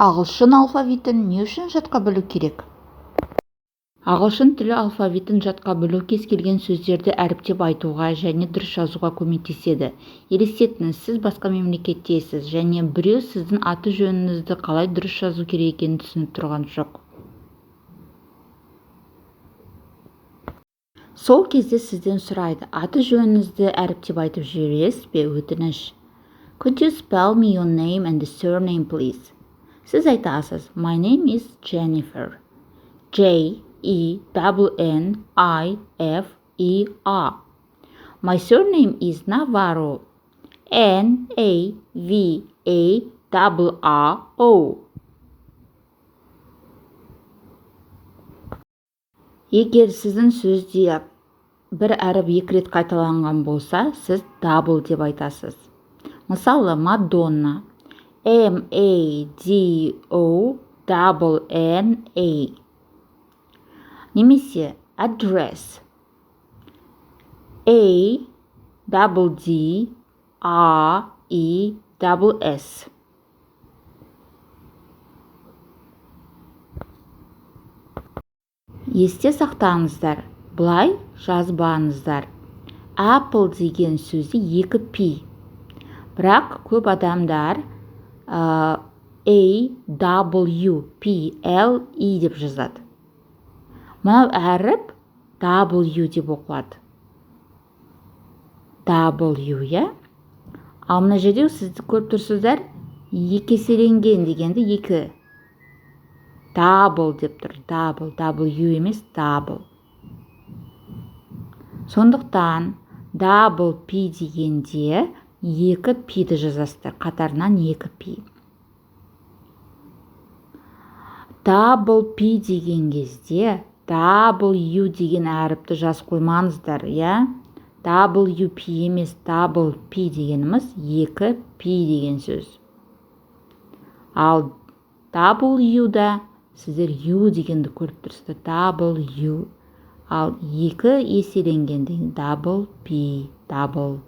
Ағылшын алфавитін не үшін жатқа білу керек? Ағылшын тілі алфавитін жатқа білу кез келген сөздерді әріптеп айтуға және дұрыс жазуға көмектеседі. Елестетіңіз, сіз басқа мемлекеттесіз және біреу сіздің аты жөніңізді қалай дұрыс жазу керек екенін түсініп тұрған жоқ. Сол кезде сізден сұрайды, аты жөніңізді әріптеп айтып жібересіз бе? Өтініш. Could you spell me your name and the surname, please? Сіз айтасыз, my name is Jennifer. J-E-N-N-I-F-E-R. My surname is Navarro. N-A-V-A-R-R-O. Егер сіздің сөзде бір әріп екі рет қайталанған болса, сіз double деп айтасыз. Мысалы, Madonna. M-A-D-O-N-N-A. Немесе address. A-D-D-R-E-S-S. Есте сақтаңыздар, бұлай жазбаңыздар. Apple деген сөзі екі пи. Бірақ көп адамдар A-W-P-L-E деп жазады. Мынау әріп W деп оқылады. W, я? Ал мына жерде сізді көріп тұрсыздар, екі еселенген дегенді екі. Double деп тұр. Double. W емес, double. Сондықтан double P дегенде екі пиді жазасыздар. Қатарынан екі пи. Double P деген кезде W деген әріпті жазып қоймаңыздар, я? WP емес, double P дегеніміз екі пи деген сөз. Ал W-да сіздер U дегенді көріп тұрсыздар. W. Ал екі еселенгенде double P, double